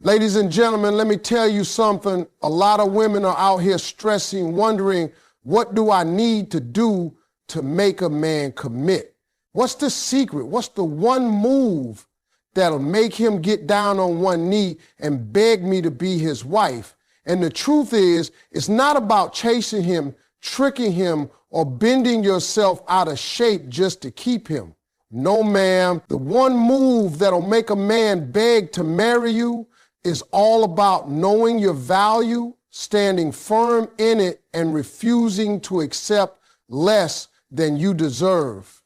Ladies and gentlemen, let me tell you something. A lot of women are out here stressing, wondering, what do I need to do to make a man commit? What's the secret? What's the one move that'll make him get down on one knee and beg me to be his wife? And the truth is, it's not about chasing him, tricking him, or bending yourself out of shape just to keep him. No, ma'am. The one move that'll make a man beg to marry you is all about knowing your value, standing firm in it, and refusing to accept less than you deserve.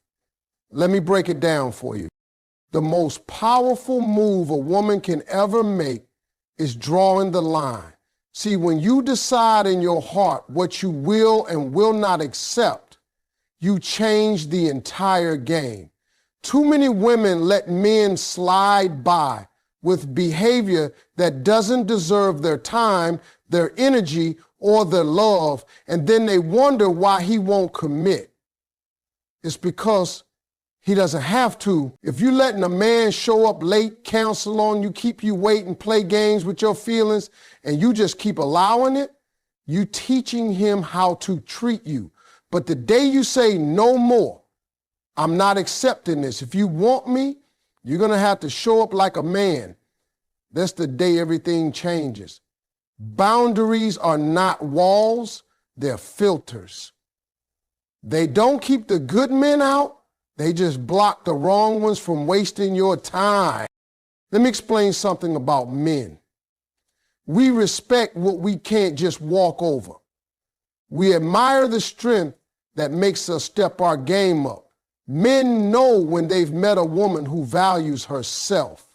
Let me break it down for you. The most powerful move a woman can ever make is drawing the line. See, when you decide in your heart what you will and will not accept, you change the entire game. Too many women let men slide by with behavior that doesn't deserve their time, their energy, or their love, and then they wonder why he won't commit. It's because he doesn't have to. If you're letting a man show up late, cancel on you, keep you waiting, play games with your feelings, and you just keep allowing it, you teaching him how to treat you. But the day you say no more, I'm not accepting this. If you want me, you're going to have to show up like a man. That's the day everything changes. Boundaries are not walls, they're filters. They don't keep the good men out, they just block the wrong ones from wasting your time. Let me explain something about men. We respect what we can't just walk over. We admire the strength that makes us step our game up. Men know when they've met a woman who values herself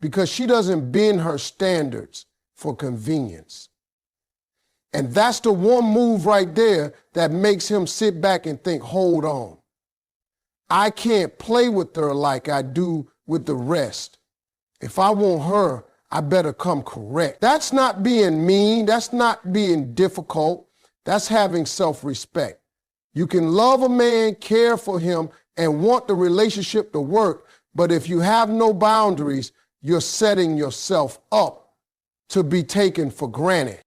because she doesn't bend her standards for convenience. And that's the one move right there that makes him sit back and think, hold on. I can't play with her like I do with the rest. If I want her, I better come correct. That's not being mean. That's not being difficult. That's having self-respect. You can love a man, care for him, and want the relationship to work, but if you have no boundaries, you're setting yourself up to be taken for granted.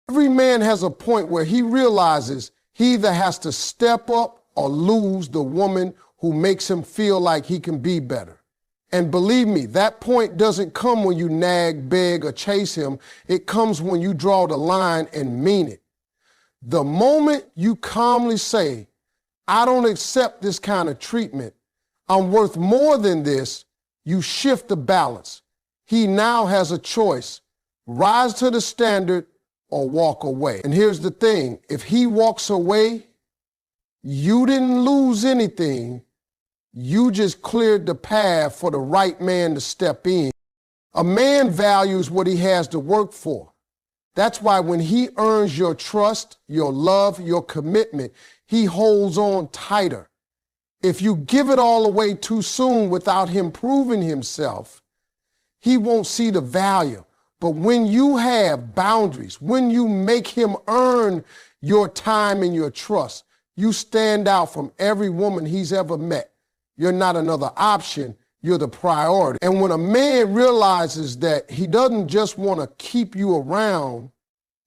Every man has a point where he realizes he either has to step up or lose the woman who makes him feel like he can be better. And believe me, that point doesn't come when you nag, beg, or chase him. It comes when you draw the line and mean it. The moment you calmly say, I don't accept this kind of treatment, I'm worth more than this, you shift the balance. He now has a choice, rise to the standard or walk away. And here's the thing, if he walks away, you didn't lose anything, you just cleared the path for the right man to step in. A man values what he has to work for. That's why when he earns your trust, your love, your commitment, he holds on tighter. If you give it all away too soon without him proving himself, he won't see the value. But when you have boundaries, when you make him earn your time and your trust, you stand out from every woman he's ever met. You're not another option, you're the priority. And when a man realizes that he doesn't just want to keep you around,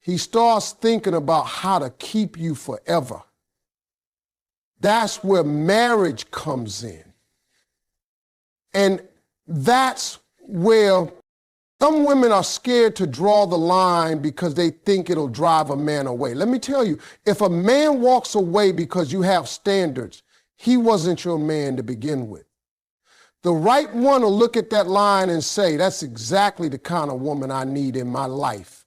he starts thinking about how to keep you forever. That's where marriage comes in. And that's where some women are scared to draw the line because they think it'll drive a man away. Let me tell you, if a man walks away because you have standards, he wasn't your man to begin with. The right one will look at that line and say, that's exactly the kind of woman I need in my life.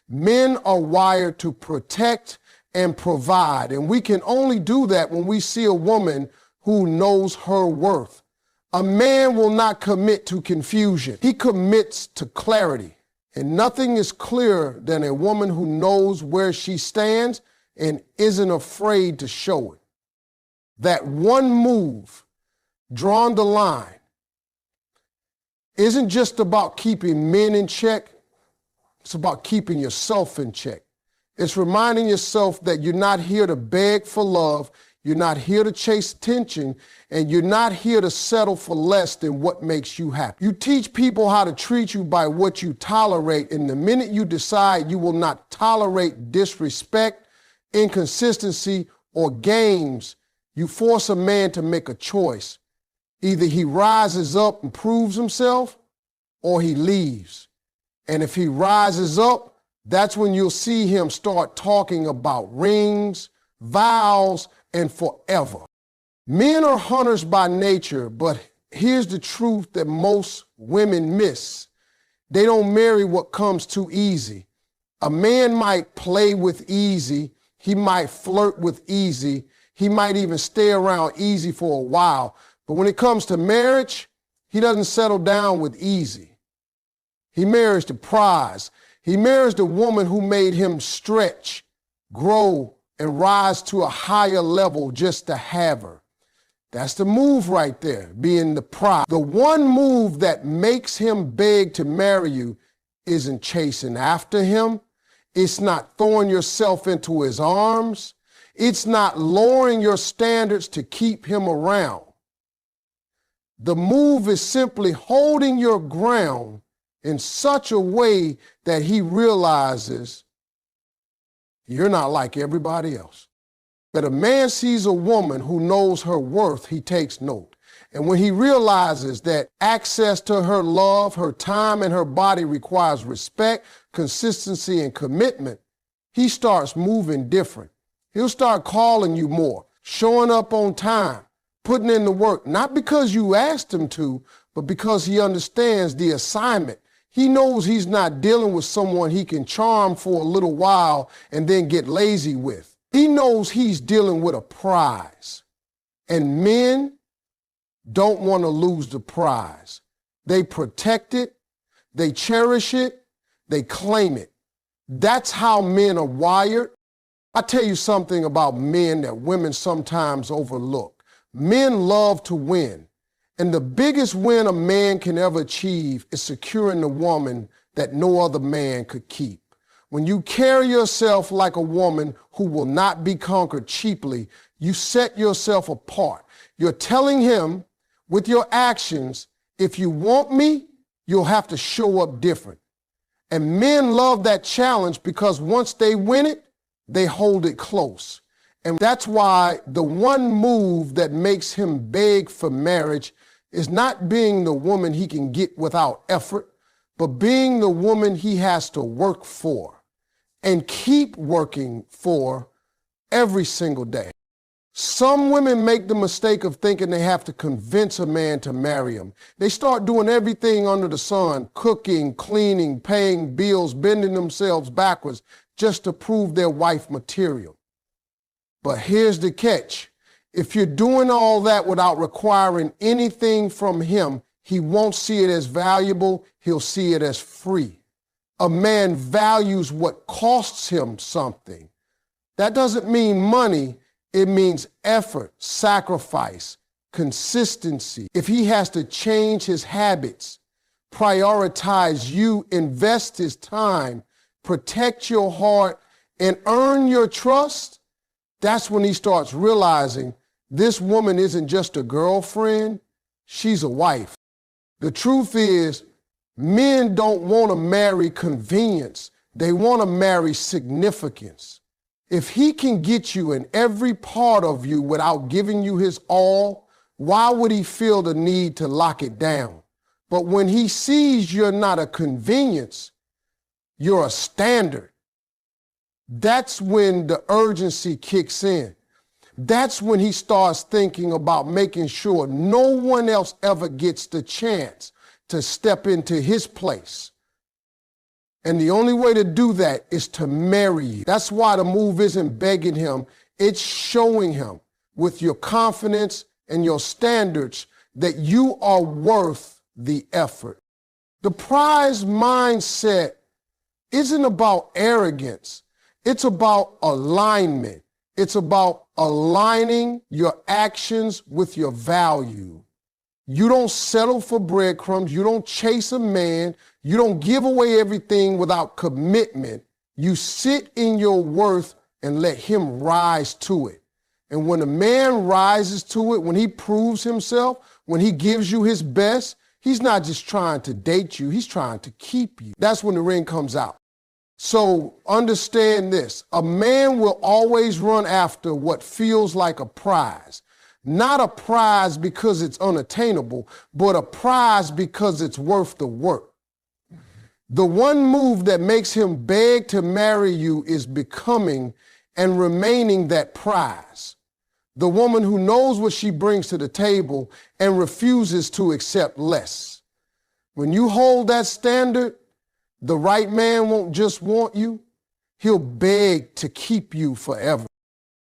Men are wired to protect and provide, and we can only do that when we see a woman who knows her worth. A man will not commit to confusion. He commits to clarity. And nothing is clearer than a woman who knows where she stands and isn't afraid to show it. That one move, drawing the line, isn't just about keeping men in check. It's about keeping yourself in check. It's reminding yourself that you're not here to beg for love. You're not here to chase attention, and you're not here to settle for less than what makes you happy. You teach people how to treat you by what you tolerate, and the minute you decide you will not tolerate disrespect, inconsistency, or games, you force a man to make a choice. Either he rises up and proves himself, or he leaves. And if he rises up, that's when you'll see him start talking about rings, vows, and forever. Men are hunters by nature, but here's the truth that most women miss. They don't marry what comes too easy. A man might play with easy, he might flirt with easy, he might even stay around easy for a while, but when it comes to marriage, he doesn't settle down with easy. He marries the prize. He marries the woman who made him stretch, grow, and rise to a higher level just to have her. That's the move right there, being the prize. The one move that makes him beg to marry you isn't chasing after him. It's not throwing yourself into his arms. It's not lowering your standards to keep him around. The move is simply holding your ground in such a way that he realizes you're not like everybody else. That a man sees a woman who knows her worth, he takes note. And when he realizes that access to her love, her time, and her body requires respect, consistency, and commitment, he starts moving different. He'll start calling you more, showing up on time, putting in the work, not because you asked him to, but because he understands the assignment. He knows he's not dealing with someone he can charm for a little while and then get lazy with. He knows he's dealing with a prize. And men don't want to lose the prize. They protect it, they cherish it, they claim it. That's how men are wired. I tell you something about men that women sometimes overlook. Men love to win. And the biggest win a man can ever achieve is securing the woman that no other man could keep. When you carry yourself like a woman who will not be conquered cheaply, you set yourself apart. You're telling him with your actions, if you want me, you'll have to show up different. And men love that challenge because once they win it, they hold it close. And that's why the one move that makes him beg for marriage is not being the woman he can get without effort, but being the woman he has to work for and keep working for every single day. Some women make the mistake of thinking they have to convince a man to marry them. They start doing everything under the sun, cooking, cleaning, paying bills, bending themselves backwards just to prove their wife material. But here's the catch. If you're doing all that without requiring anything from him, he won't see it as valuable, he'll see it as free. A man values what costs him something. That doesn't mean money, it means effort, sacrifice, consistency. If he has to change his habits, prioritize you, invest his time, protect your heart, and earn your trust, that's when he starts realizing this woman isn't just a girlfriend, she's a wife. The truth is, men don't want to marry convenience. They want to marry significance. If he can get you in every part of you without giving you his all, why would he feel the need to lock it down? But when he sees you're not a convenience, you're a standard, that's when the urgency kicks in. That's when he starts thinking about making sure no one else ever gets the chance to step into his place. And the only way to do that is to marry you. That's why the move isn't begging him, it's showing him with your confidence and your standards that you are worth the effort. The prize mindset isn't about arrogance. It's about alignment. It's about aligning your actions with your value. You don't settle for breadcrumbs. You don't chase a man. You don't give away everything without commitment. You sit in your worth and let him rise to it. And when a man rises to it, when he proves himself, when he gives you his best, he's not just trying to date you, he's trying to keep you. That's when the ring comes out. So understand this, a man will always run after what feels like a prize. Not a prize because it's unattainable, but a prize because it's worth the work. The one move that makes him beg to marry you is becoming and remaining that prize. The woman who knows what she brings to the table and refuses to accept less. When you hold that standard, the right man won't just want you, he'll beg to keep you forever.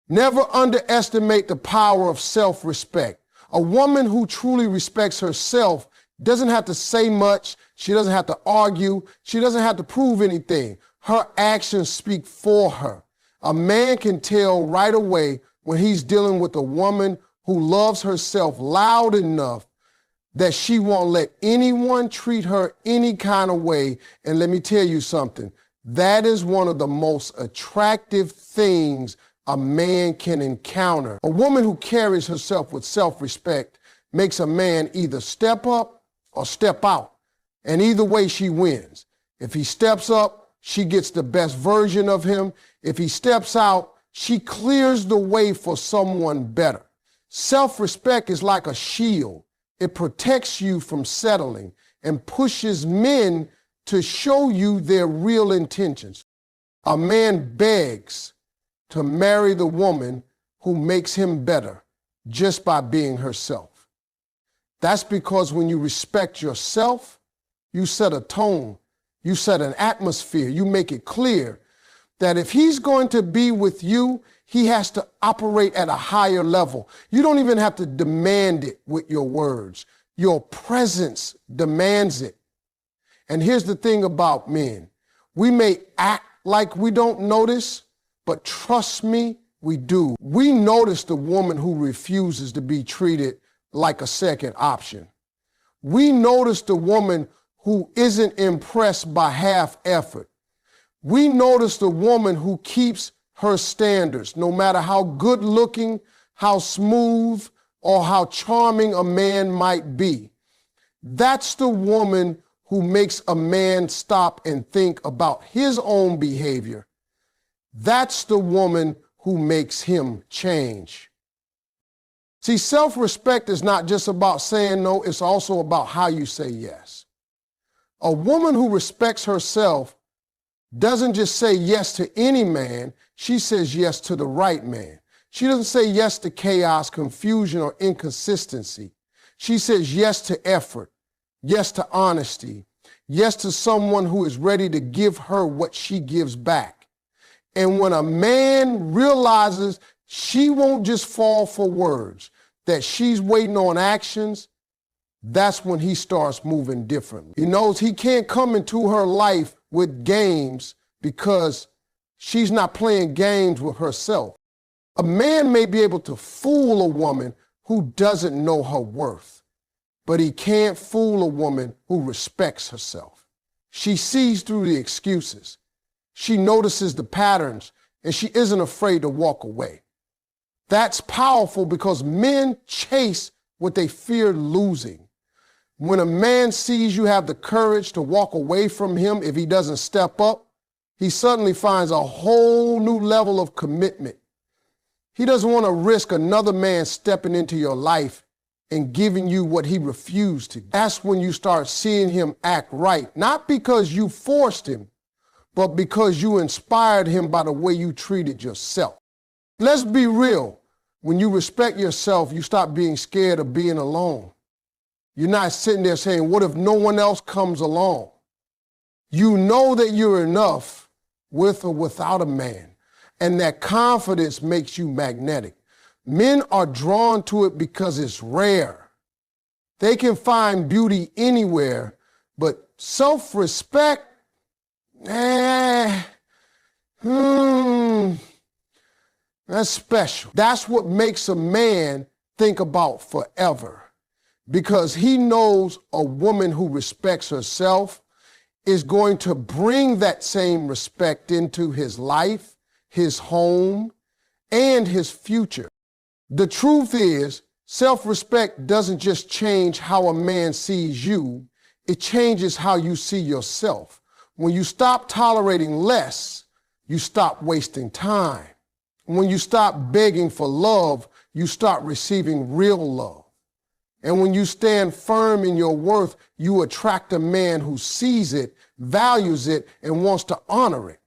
Never underestimate the power of self-respect. A woman who truly respects herself doesn't have to say much, she doesn't have to argue, she doesn't have to prove anything. Her actions speak for her. A man can tell right away when he's dealing with a woman who loves herself loud enough that she won't let anyone treat her any kind of way. And let me tell you something, that is one of the most attractive things a man can encounter. A woman who carries herself with self-respect makes a man either step up or step out. And either way, she wins. If he steps up, she gets the best version of him. If he steps out, she clears the way for someone better. Self-respect is like a shield. It protects you from settling and pushes men to show you their real intentions. A man begs to marry the woman who makes him better just by being herself. That's because when you respect yourself, you set a tone, you set an atmosphere, you make it clear that if he's going to be with you, he has to operate at a higher level. You don't even have to demand it with your words. Your presence demands it. And here's the thing about men. We may act like we don't notice, but trust me, we do. We notice the woman who refuses to be treated like a second option. We notice the woman who isn't impressed by half effort. We notice the woman who keeps her standards, no matter how good looking, how smooth, or how charming a man might be. That's the woman who makes a man stop and think about his own behavior. That's the woman who makes him change. See, self-respect is not just about saying no, it's also about how you say yes. A woman who respects herself doesn't just say yes to any man, she says yes to the right man. She doesn't say yes to chaos, confusion, or inconsistency. She says yes to effort, yes to honesty, yes to someone who is ready to give her what she gives back. And when a man realizes she won't just fall for words, that she's waiting on actions, that's when he starts moving differently. He knows he can't come into her life with games because she's not playing games with herself. A man may be able to fool a woman who doesn't know her worth, but he can't fool a woman who respects herself. She sees through the excuses. She notices the patterns, and she isn't afraid to walk away. That's powerful because men chase what they fear losing. When a man sees you have the courage to walk away from him if he doesn't step up, he suddenly finds a whole new level of commitment. He doesn't want to risk another man stepping into your life and giving you what he refused to. That's when you start seeing him act right, not because you forced him, but because you inspired him by the way you treated yourself. Let's be real. When you respect yourself, you stop being scared of being alone. You're not sitting there saying, what if no one else comes along? You know that you're enough with or without a man, and that confidence makes you magnetic. Men are drawn to it because it's rare. They can find beauty anywhere, but self-respect, that's special. That's what makes a man think about forever, because he knows a woman who respects herself is going to bring that same respect into his life, his home, and his future. The truth is, self-respect doesn't just change how a man sees you, it changes how you see yourself. When you stop tolerating less, you stop wasting time. When you stop begging for love, you start receiving real love. And when you stand firm in your worth, you attract a man who sees it, values it, and wants to honor it.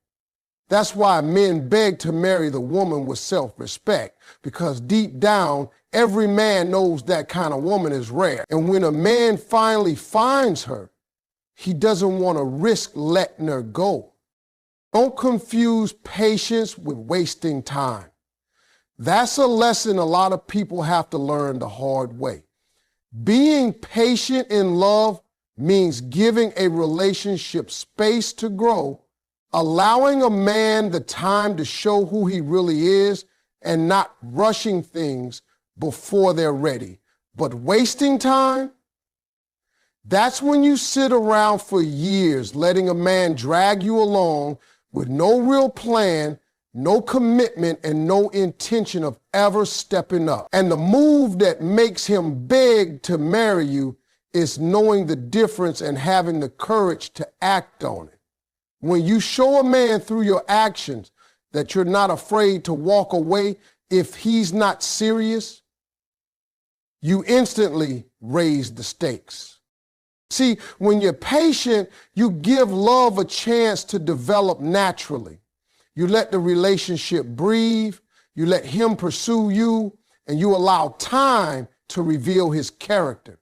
That's why men beg to marry the woman with self-respect, because deep down, every man knows that kind of woman is rare. And when a man finally finds her, he doesn't want to risk letting her go. Don't confuse patience with wasting time. That's a lesson a lot of people have to learn the hard way. Being patient in love means giving a relationship space to grow, allowing a man the time to show who he really is, and not rushing things before they're ready. But wasting time, that's when you sit around for years letting a man drag you along with no real plan, no commitment, and no intention of ever stepping up. And the move that makes him beg to marry you is knowing the difference and having the courage to act on it. When you show a man through your actions that you're not afraid to walk away if he's not serious, you instantly raise the stakes. See, when you're patient, you give love a chance to develop naturally. You let the relationship breathe, you let him pursue you, and you allow time to reveal his character.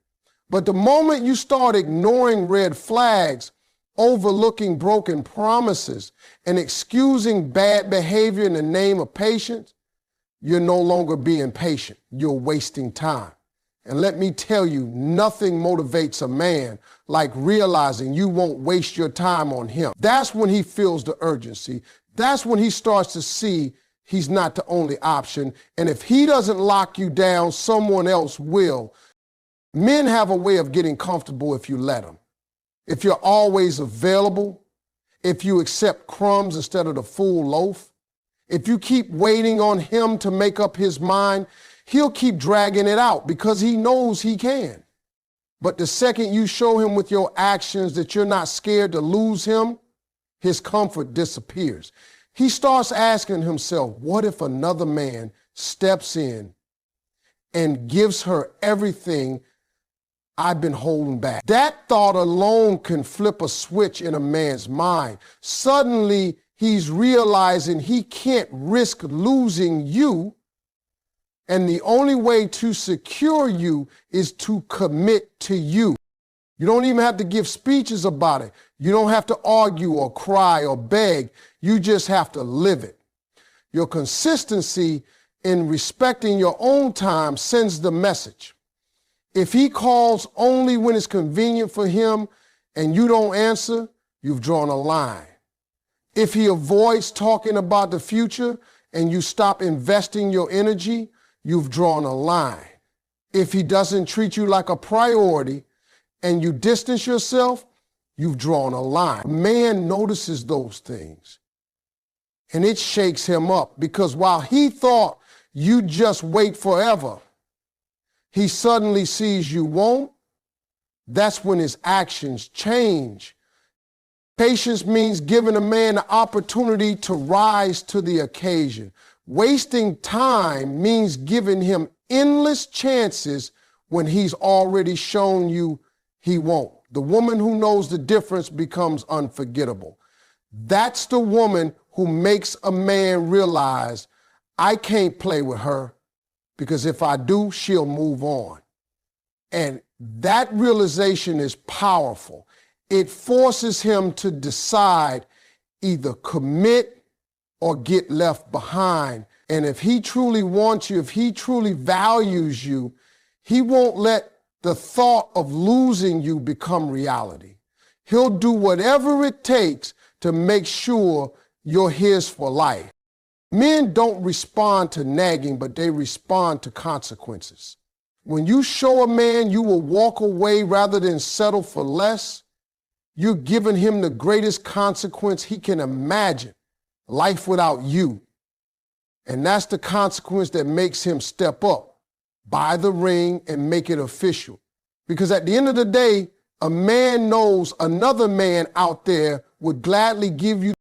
But the moment you start ignoring red flags, overlooking broken promises, and excusing bad behavior in the name of patience, you're no longer being patient. You're wasting time. And let me tell you, nothing motivates a man like realizing you won't waste your time on him. That's when he feels the urgency. That's when he starts to see he's not the only option. And if he doesn't lock you down, someone else will. Men have a way of getting comfortable if you let them. If you're always available, if you accept crumbs instead of the full loaf, if you keep waiting on him to make up his mind, he'll keep dragging it out because he knows he can. But the second you show him with your actions that you're not scared to lose him, his comfort disappears. He starts asking himself, what if another man steps in and gives her everything I've been holding back? That thought alone can flip a switch in a man's mind. Suddenly, he's realizing he can't risk losing you, and the only way to secure you is to commit to you. You don't even have to give speeches about it. You don't have to argue or cry or beg. You just have to live it. Your consistency in respecting your own time sends the message. If he calls only when it's convenient for him and you don't answer, you've drawn a line. If he avoids talking about the future and you stop investing your energy, you've drawn a line. If he doesn't treat you like a priority and you distance yourself, you've drawn a line. A man notices those things and it shakes him up, because while he thought you'd just wait forever, he suddenly sees you won't. That's when his actions change. Patience means giving a man the opportunity to rise to the occasion. Wasting time means giving him endless chances when he's already shown you he won't. The woman who knows the difference becomes unforgettable. That's the woman who makes a man realize, I can't play with her, because if I do, she'll move on. And that realization is powerful. It forces him to decide either commit or get left behind. And if he truly wants you, if he truly values you, he won't let the thought of losing you become reality. He'll do whatever it takes to make sure you're his for life. Men don't respond to nagging, but they respond to consequences. When you show a man you will walk away rather than settle for less, you're giving him the greatest consequence he can imagine, life without you. And that's the consequence that makes him step up, buy the ring, and make it official. Because at the end of the day, a man knows another man out there would gladly give you